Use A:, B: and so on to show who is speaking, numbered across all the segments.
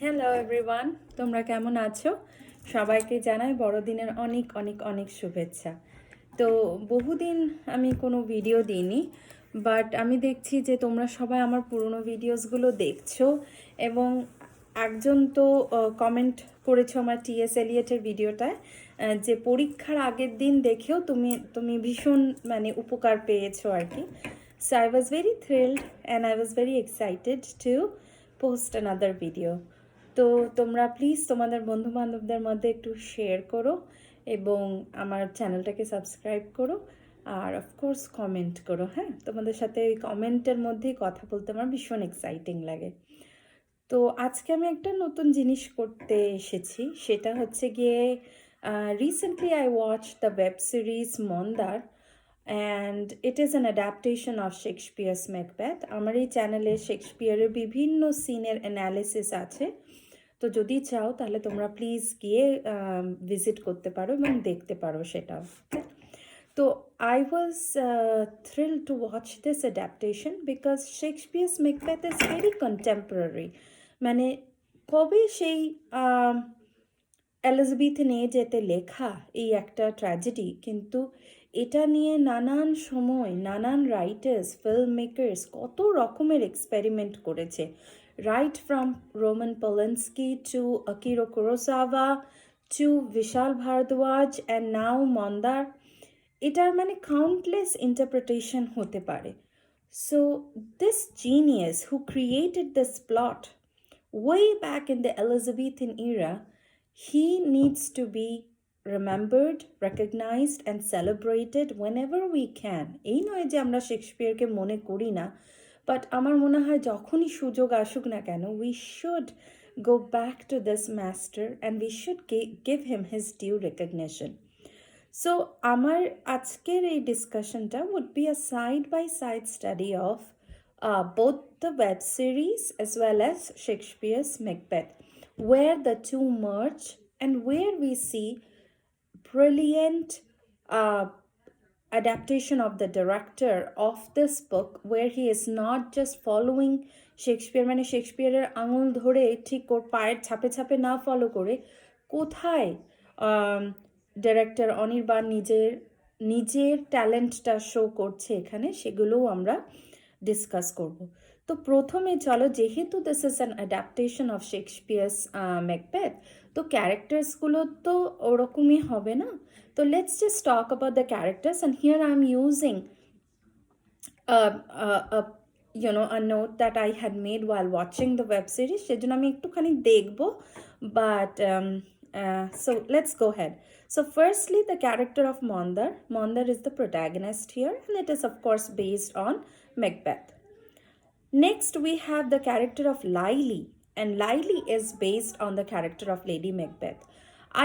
A: Hello everyone, তোমরা কেমন আছো? সবাইকে জানাই বড়দিনের অনেক অনেক অনেক শুভেচ্ছা। তো বহুদিন আমি কোনো ভিডিও দিইনি, বাট আমি দেখছি যে তোমরা সবাই আমার পুরনো ভিডিওসগুলো দেখছো এবং একজন তো কমেন্ট করেছো আমার টিএস এলিয়েটের ভিডিওটায় যে পরীক্ষার আগের দিন দেখেও তুমি ভীষণ উপকার পেয়েছো আর কি। So I was very thrilled and I was very excited to post another video. তো তোমরা প্লিজ তোমাদের বন্ধু বান্ধবদের মধ্যে একটু শেয়ার করো এবং আমার চ্যানেলটাকে সাবস্ক্রাইব করো আর অফকোর্স কমেন্ট করো। হ্যাঁ, তোমাদের সাথে ওই কমেন্টের মধ্যেই কথা বলতে আমার ভীষণ এক্সাইটিং লাগে। তো আজকে আমি একটা নতুন জিনিস করতে এসেছি, সেটা হচ্ছে গিয়ে recently I watch the web series Mandaar and it is an adaptation of Shakespeare's Macbeth. আমার এই চ্যানেলে শেক্সপিয়ারের বিভিন্ন সিনের অ্যানালিসিস আছে, তো যদি চাও তাহলে তোমরা প্লিজ গিয়ে ভিজিট করতে পারো এবং দেখতে পারো সেটাও। তো I was thrilled to watch this adaptation because Shakespeare's Macbeth is very contemporary. মানে কবে সেই এলিজাবেথিয়ান এজেতে লেখা এই একটা ট্র্যাজেডি, কিন্তু এটা নিয়ে নানান সময় নানান রাইটার্স ফিল্ম মেকার্স কত রকমের এক্সপেরিমেন্ট করেছে, right from Roman Polanski to Akira Kurosawa to Vishal Bhardwaj and now Mandaar. এটার কাউন্টলেস ইন্টারপ্রিটেশন হতে পারে। So this genius who created this plot way back in the Elizabethan era, he needs to be remembered, recognized and celebrated whenever we can. এই নয় যে আমরা শেক্সপিয়ারকে মনে করি না, বাট আমার মনে হয় যখনই সুযোগ আসুক না কেন, we should go back to this master and we should give him his due recognition. So আমার আজকের এই ডিসকাশনটা would be a side by side study of both the web series as well as Shakespeare's Macbeth, where the two merge and where we see brilliant adaptation of the director of this book, where he is not just following Shakespeare, মানে শেক্সপিয়ারের আঙুল ধরে ঠিক ওর পায়ের ছাপে ছাপে না follow করে কোথায় ডিরেক্টর অনির্বাণ নিজের ট্যালেন্টটা শো করছে এখানে, সেগুলোও আমরা ডিসকাস করব। তো প্রথমে চলো, যেহেতু this is an adaptation of Shakespeare's Macbeth, তো ক্যারেক্টার্সগুলো তো ওরকমই হবে না। তো let's just talk about the characters and here I am using a note that I had made while watching the web series. সেজন্য আমি একটুখানি দেখবো, but so let's go ahead. So firstly, the character of Mandar. Mandar is the protagonist here, and it is of course based on Macbeth. Next, we have the character of Lily, and Lily is based on the character of Lady Macbeth.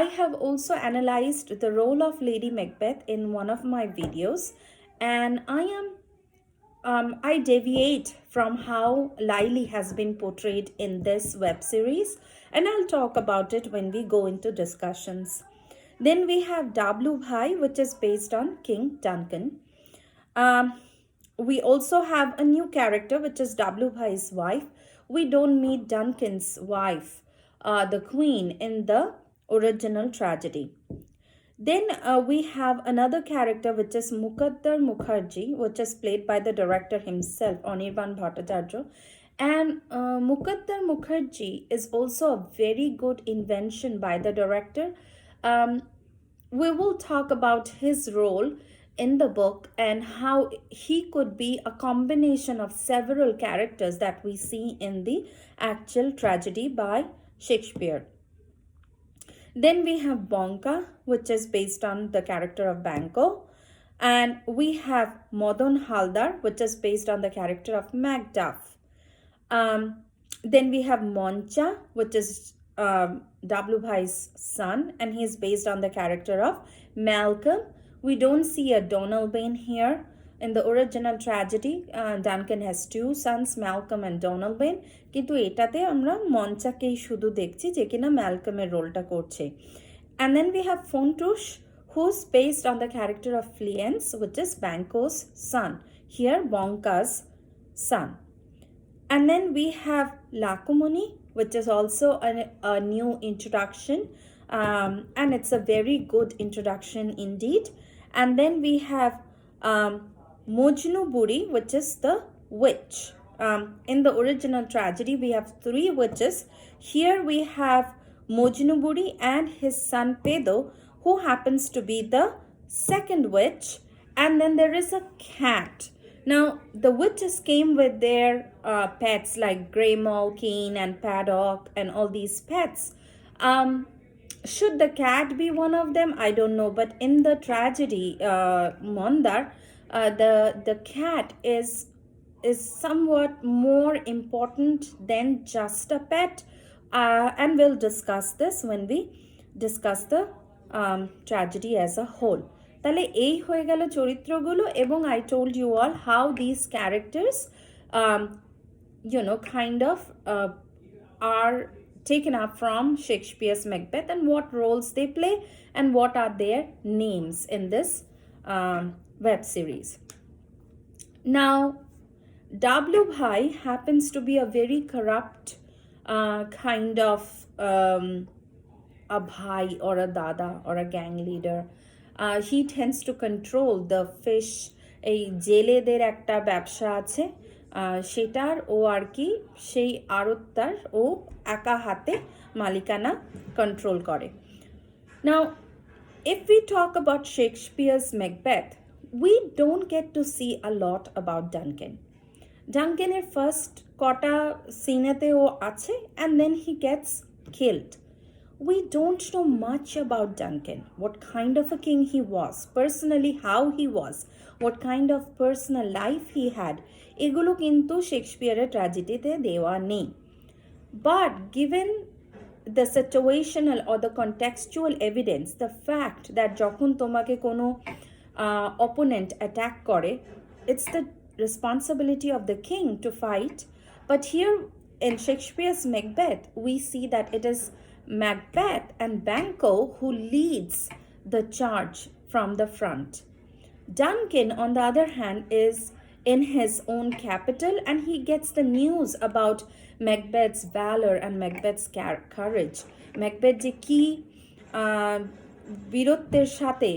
A: I have also analyzed the role of Lady Macbeth in one of my videos, and I deviate from how Lily has been portrayed in this web series, and I'll talk about it when we go into discussions. Then we have W Bhai, which is based on King Duncan. We also have a new character, which is W Bhai's wife. We don't meet Duncan's wife, the queen, in the original tragedy. Then we have another character, which is Mukaddar Mukherjee, which is played by the director himself, Anirban Bhattacharya. And Mukaddar Mukherjee is also a very good invention by the director. We will talk about his role in the book and how he could be a combination of several characters that we see in the actual tragedy by Shakespeare. Then we have Bonka, which is based on the character of Banco. And we have Madan Haldar, which is based on the character of Macduff. Then we have Moncha, which is W. Bhai's son, and he is based on the character of Malcolm. We don't see a Donalbain here. In the original tragedy, Duncan has two sons, Malcolm and Donalbain, কিন্তু এটাতে আমরা মঞ্চাকেই শুধু দেখছি যে কিনা ম্যালকমের রোলটা করছে। And then we have Fontush, who's based on the character of Fleance, which is Banquo's son. Here, Bonka's son. And then we have Lakumuni, which is also a new introduction, and it's a very good introduction indeed. And then we have Mojnu Buri, which is the witch. In the original tragedy, we have three witches. Here we have Mojnu Buri and his son Pedo, who happens to be the second witch. And then there is a cat. Now, the witches came with their pets like Grey Malkin and Paddock and all these pets. Should the cat be one of them? I don't know. But in the tragedy, Mandar, the cat is somewhat more important than just a pet. And we'll discuss this when we discuss the tragedy as a whole. তাহলে এই হয়ে গেল চরিত্রগুলো এবং I told you all how these characters kind of are taken up from Shakespeare's Macbeth and what roles they play and what are their names in this web series. Now, W. Bhai happens to be a very corrupt kind of a bhai or a dada or a gang leader. He tends to control the fish. এই জেলেদের একটা ব্যবসা আছে, সেটার ও আর কি সেই আড়তদার ও একা হাতে মালিকানা কন্ট্রোল করে। Now, if we talk about Shakespeare's Macbeth, we don't get to see a lot about Duncan. Duncan's first কটা সিনেতে ও আছে and then he gets killed. We don't know much about Duncan, what kind of a king he was, personally how he was, what kind of personal life he had. এগুলো কিন্তু শেক্সপিয়ারের ট্র্যাজেডিতে দেওয়া নেই। But given the situational or the contextual evidence, the fact that যখন তোমাকে কোনো opponent attack করে, it's the responsibility of the king to fight. But here in Shakespeare's Macbeth, we see that it is Macbeth and Banquo who leads the charge from the front. Duncan, on the other hand, is in his own capital and he gets the news about Macbeth's valor and Macbeth's courage. Macbeth যে কি বীরত্বের সাথে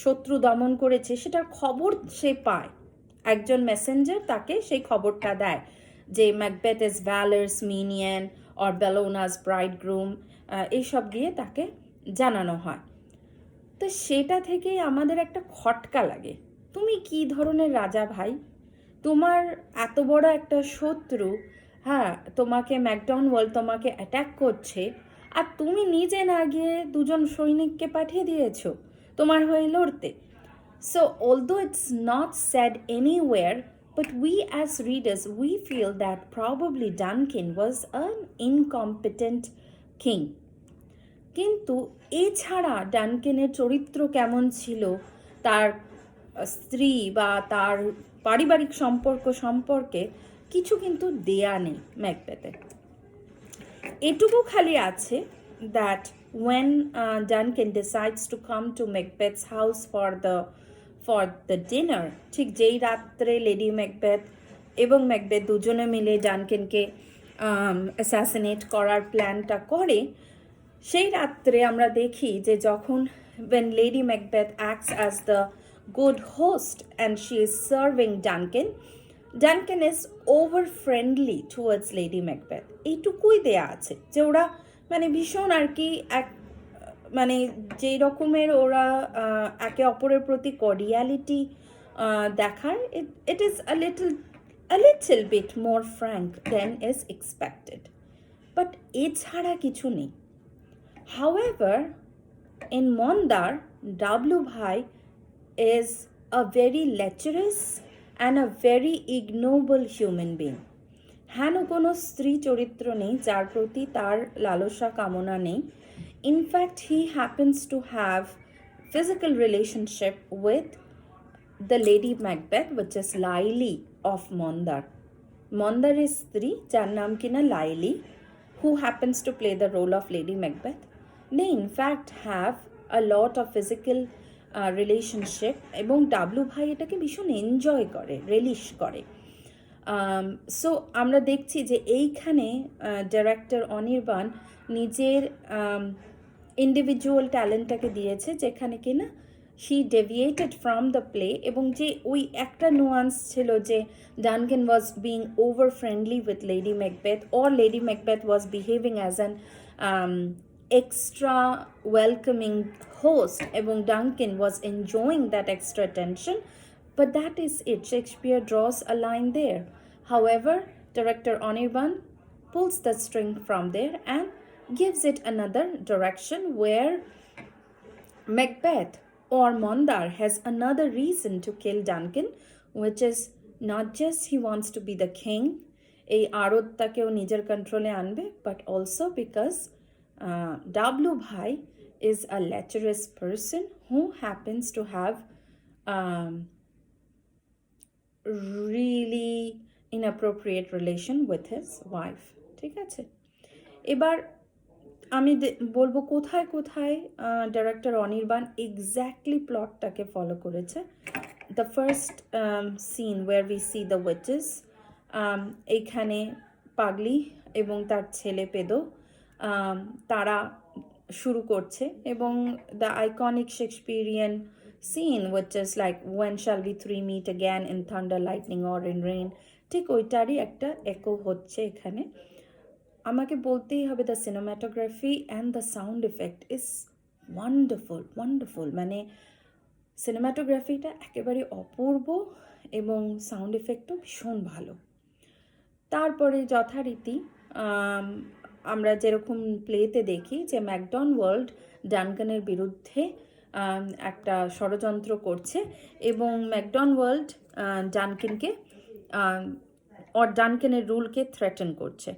A: শত্রু দমন করেছে সেটার খবর সে পায়, একজন মেসেঞ্জার তাকে সেই খবরটা দেয় যে Macbeth is valor's minion or Bellona's bridegroom, এইসব দিয়ে তাকে জানানো হয়। তো সেটা থেকেই আমাদের একটা খটকা লাগে, তুমি কি ধরনের রাজা ভাই, তোমার এত বড় একটা শত্রু, হ্যাঁ তোমাকে ম্যাকডনওয়াল তোমাকে অ্যাটাক করছে আর তুমি নিজে না গিয়ে দুজন সৈনিককে পাঠিয়ে দিয়েছো তোমার হয়ে লড়তে। So although it's not said anywhere, but we as readers, we feel that probably Duncan was an incompetent king. কিন্তু এছাড়া ডানকেনের চরিত্র কেমন ছিল, তার স্ত্রী বা তার পারিবারিক সম্পর্কে কিছু কিন্তু দেয়া নেই ম্যাকবেথে। এটুকু খালি আছে that when Duncan decides to come to Macbeth's house for the dinner, ঠিক যেই রাত্রে লেডি ম্যাকবেথ এবং ম্যাকবেথ দুজনে মিলে ডানকেনকে অ্যাসাসিনেট করার প্ল্যানটা করে, সেই রাত্রে আমরা দেখি যে যখন when Lady Macbeth acts as the good host and she is serving Duncan is over friendly towards Lady Macbeth. এইটুকুই দেয়া আছে যে ওরা মানে ভীষণ আর কি মানে যেই রকমের ওরা একে অপরের প্রতি কর্ডিয়ালিটি দেখায়, it is a little bit more frank than is expected. But এছাড়া কিছু নেই। However, in Mandar, W. Bhai is a very lecherous and a very ignoble human being. হেন কোনো স্ত্রী চরিত্র নেই যার প্রতি তার লালসা কামনা নেই। In fact, he happens to have physical relationship with the Lady Macbeth, which is Laili of Mandar. Mandar is স্ত্রী যার নাম কিনা Laili, who happens to play the role of Lady Macbeth. They in fact have a lot of physical relationship এবং W ভাই এটাকে ভীষণ enjoy করে, রিলিশ করে। সো আমরা দেখছি যে এইখানে ডিরেক্টর অনির্বাণ নিজের ইন্ডিভিজুয়াল ট্যালেন্টটাকে দিয়েছে, যেখানে কিনা she deviated from the play, এবং যে ওই একটা নুয়ান্স ছিল যে ডানকেন was being over friendly with Lady Macbeth, or Lady Macbeth was behaving as an extra welcoming host, এবং Duncan was enjoying that extra attention. But that is it. Shakespeare draws a line there. However, director Anirban pulls the string from there and gives it another direction, where Macbeth or Mandar has another reason to kill Duncan, which is not just he wants to be the king, এই আরতটাকেও নিজের কন্ট্রোলে আনবে, but also because W ভাই is a lecherous person who happens to have um, really inappropriate relation with his wife. ঠিক আছে, এবার আমি বলবো কোথায় কোথায় ডাইরেক্টর অনির্বাণ এক্স্যাক্টলি প্লটটাকে ফলো করেছে। The first scene where we see the witches, এইখানে পাগলি এবং তার ছেলে পেদো তারা শুরু করছে, এবং the iconic Shakespearean scene which is like when shall we three meet again in thunder lightning or in rain, ঠিক ওইটারই একটা একো হচ্ছে এখানে। আমাকে বলতেই হবে the cinematography and the sound effect is wonderful wonderful, মানে সিনেমাটোগ্রাফিটা একেবারে অপূর্ব এবং সাউন্ড এফেক্টও ভীষণ ভালো। তারপরে যথারীতি আমরা যেরকম প্লেতে দেখি যে ম্যাকডনওয়াল্ড ডানকানের বিরুদ্ধে একটা ষড়যন্ত্র করছে, এবং ম্যাকডনওয়াল্ড ডানকানকে ডানকানের রুলকে থ্রেটেন করছে।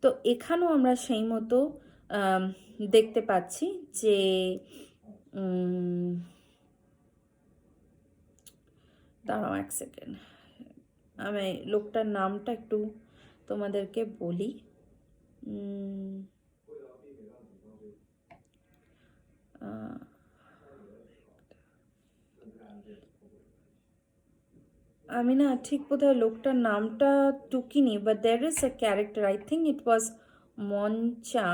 A: তো এখানেও আমরা সেই মতো দেখতে পাচ্ছি যে দাঁড়াও এক সেকেন্ড, আমি লোকটার নামটা একটু তোমাদেরকে বলি। আমি না ঠিক বোধহয় লোকটার নামটা টুকিনি, but there is a character, I think it was Moncha,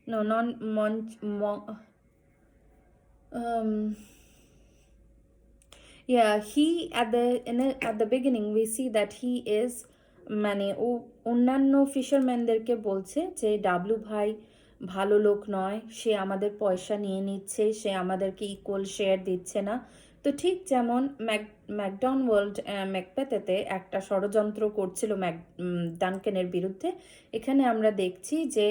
A: no not yeah, he at the beginning we see that he is মানে ও অন্যান্য ফিশারম্যানদেরকে বলছে যে ডাবলু ভাই ভালো লোক নয়, সে আমাদের পয়সা নিয়ে নিচ্ছে, সে আমাদেরকে ইকুয়াল শেয়ার দিচ্ছে না। তো ঠিক যেমন ম্যাকডনওয়াল্ড ম্যাকবেথেতে একটা ষড়যন্ত্র করছিল ডানকানের বিরুদ্ধে, এখানে আমরা দেখছি যে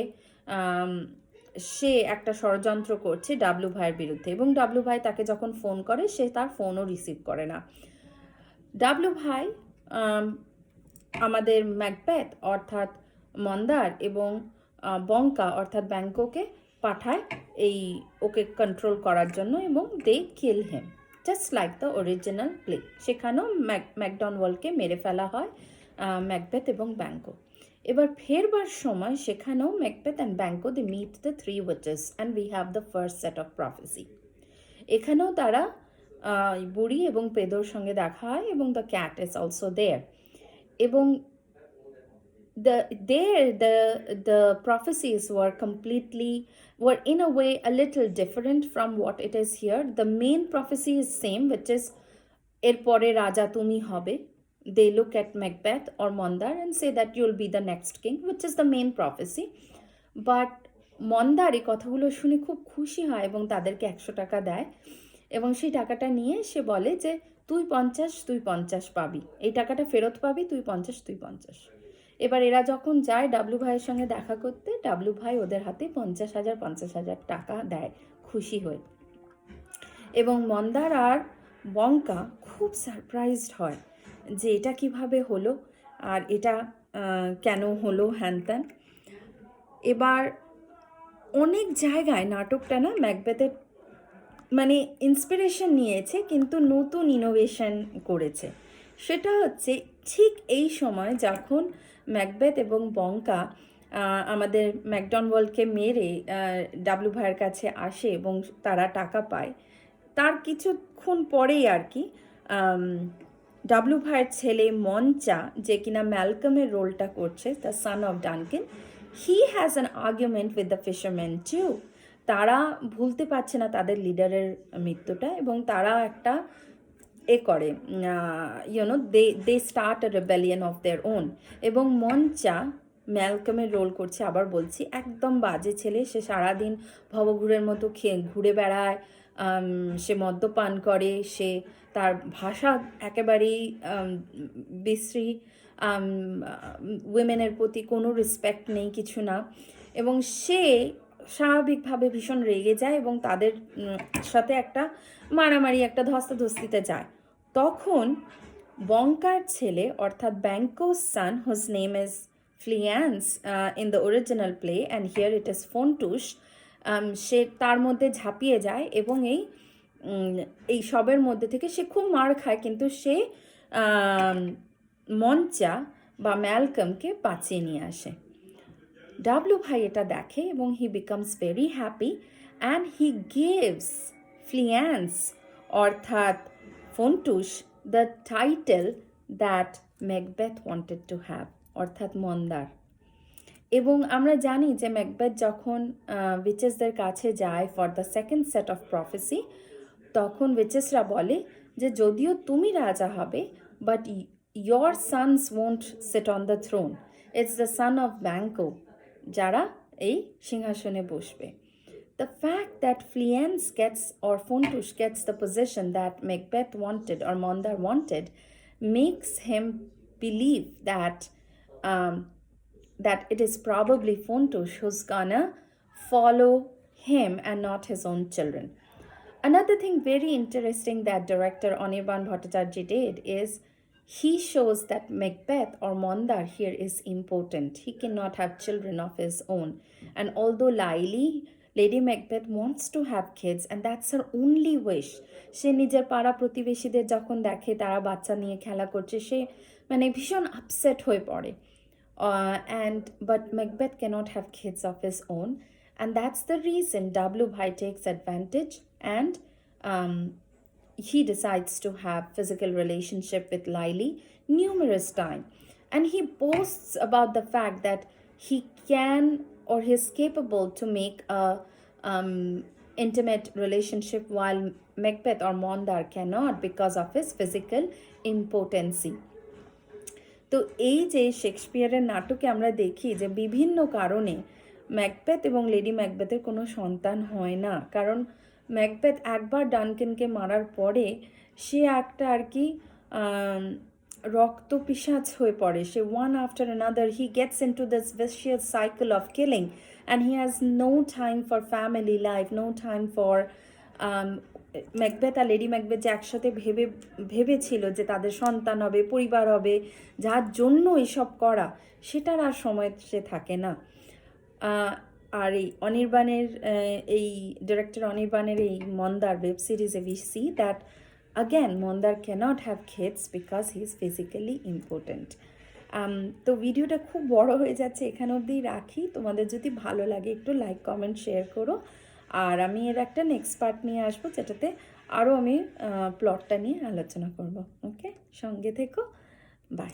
A: সে একটা ষড়যন্ত্র করছে ডাবলু ভাইয়ের বিরুদ্ধে, এবং ডাবলু ভাই তাকে যখন ফোন করে সে তার ফোনও রিসিভ করে না। ডাবলু ভাই আমাদের ম্যাকবেথ অর্থাৎ মন্দার এবং বঙ্কা অর্থাৎ ব্যাংককে পাঠায় এই ওকে কন্ট্রোল করার জন্য, এবং they kill him just like the original play. সেখানেও ম্যাকডনওয়াল্ডকে মেরে ফেলা হয় ম্যাকবেথ এবং ব্যাংকো। এবার ফেরবার সময় সেখানেও Macbeth and Banquo they meet the three witches and we have the first set of prophecy. এখানেও তারা বুড়ি এবং পেদোর সঙ্গে দেখা হয়, এবং the cat is also there, এবং the prophecies were in a way a little different from what it is here. The main prophecy is same, which is erpore raja tumi hobe. They look at Macbeth or Mandar and say that you'll be the next king, which is the main prophecy. But মন্দার এই কথাগুলো শুনে খুব খুশি হয় এবং তাদেরকে 100 টাকা দেয়, এবং সেই টাকাটা নিয়ে সে বলে যে তুই 50 পাবি, এই টাকাটা ফেরত পাবি, তুই 50। এবার এরা যখন যায় ডাবলু ভাইয়ের সঙ্গে দেখা করতে, ডাবলু ভাই ওদের হাতে 50,000 টাকা দেয় খুশি হয়ে, এবং মন্দার আর বঙ্কা খুব সারপ্রাইজড হয় যে এটা কিভাবে হলো আর এটা কেন হলো হ্যান ত্যান। এবার অনেক জায়গায় নাটকটা না ম্যাকবেথের মানে ইন্সপিরেশন নিয়েছে, কিন্তু নতুন ইনোভেশন করেছে। সেটা হচ্ছে ঠিক এই সময় যখন ম্যাকবেথ এবং বঙ্কা আমাদের ম্যাকডনওয়াল্ডকে মেরে ডাবলু ভাইয়ের কাছে আসে এবং তারা টাকা পায়, তার কিছুক্ষণ পরেই আর কি ডাব্লু ভাইয়ের ছেলে মঞ্চা, যে কিনা ম্যালকমের রোলটা করছে, the son of Duncan, he has an argument with the fisherman too. তারা ভুলতে পারছে না তাদের লিডারের মৃত্যুটা, এবং তারা একটা করে, you know, they start a rebellion of their own. এবং মঞ্চা ম্যালকমের রোল করছে, আবার বলছি, একদম বাজে ছেলে। সে সারাদিন ভবঘুরের মতো ঘুরে বেড়ায়, সে মদ্যপান করে, সে তার ভাষা একেবারেই বিশ্রী, উইমেনের প্রতি কোনো রেসপেক্ট নেই, কিছু না। এবং সে স্বাভাবিকভাবে ভীষণ রেগে যায় এবং তাদের সাথে একটা মারামারি, একটা ধস্তাধস্তিতে যায়। তখন বঙ্কার ছেলে, অর্থাৎ Banquo's son, whose name is Fleance in the original play and here it is Fontus, সে তার মধ্যে ঝাঁপিয়ে যায় এবং এই সবের মধ্যে থেকে সে খুব মার খায়, কিন্তু সে মঞ্চা বা ম্যালকমকে বাঁচিয়ে নিয়ে আসে। ডাব্লু ভাই এটা দেখে এবং he becomes very happy and he gives Fleance, অর্থাৎ Fontus, the title that Macbeth wanted to have, অর্থাৎ মন্দার। এবং আমরা জানি যে ম্যাকবেথ যখন উইচেসদের কাছে যায় for the second set of prophecy, তখন উইচেসরা বলে যে যদিও তুমি রাজা হবে, but your sons won't sit on the throne, it's the son of Banquo যারা এই সিংহাসনে বসবে। The fact that Fleance gets, or Fontush gets, the position that Macbeth wanted or Mondar wanted makes him believe that that it is probably Fontush who's gonna follow him and not his own children. Another thing very interesting that director Anirban Bhattacharya did is he shows that Macbeth or Mondar here is important. He cannot have children of his own. And although Lady Macbeth wants to have kids and that's her only wish, সে নিজের পাড়া প্রতিবেশীদের যখন দেখে তারা বাচ্চা নিয়ে খেলা করছে, সে মানে ভীষণ আপসেট হয়ে পড়ে। But Macbeth cannot have kids of his own, and that's the reason W. Bhai takes advantage and he decides to have physical relationship with Lily numerous times. And he boasts about the fact that he can, or he's capable to make a intimate relationship while Macbeth or Mondar cannot because of his physical impotency. তো এই যে শেক্সপিয়ারের নাটকে আমরা দেখি যে বিভিন্ন কারণে Macbeth এবং লেডি ম্যাকবেথের কোনো সন্তান হয় না, কারণ ম্যাকবেথ একবার ডানকেনকে মারার পরে সে একটা আর কি রক্ত পিশাচ হয়ে পড়ে। সে one after another he gets into this vicious cycle of killing and he has no time for family life, no time for Macbeth আর লেডি ম্যাকবেথ যে একসাথে ভেবেছিল যে তাদের সন্তান হবে, পরিবার হবে, যার জন্য এসব করা, সেটার আর সময় সে থাকে না। আর এই অনির্বাণের এই ডিরেক্টর অনির্বাণের এই মন্দার ওয়েব সিরিজে we see that again Mondar cannot have kids because he is physically impotent. তো ভিডিওটা খুব বড় হয়ে যাচ্ছে, এখানে অবধি রাখি। তোমাদের যদি ভালো লাগে একটু লাইক কমেন্ট শেয়ার করো, আর আমি এর একটা নেক্সট পার্ট নিয়ে আসবো যেটাতে আরও আমি প্লটটা নিয়ে আলোচনা করব। ওকে, সঙ্গে থেকো, বাই।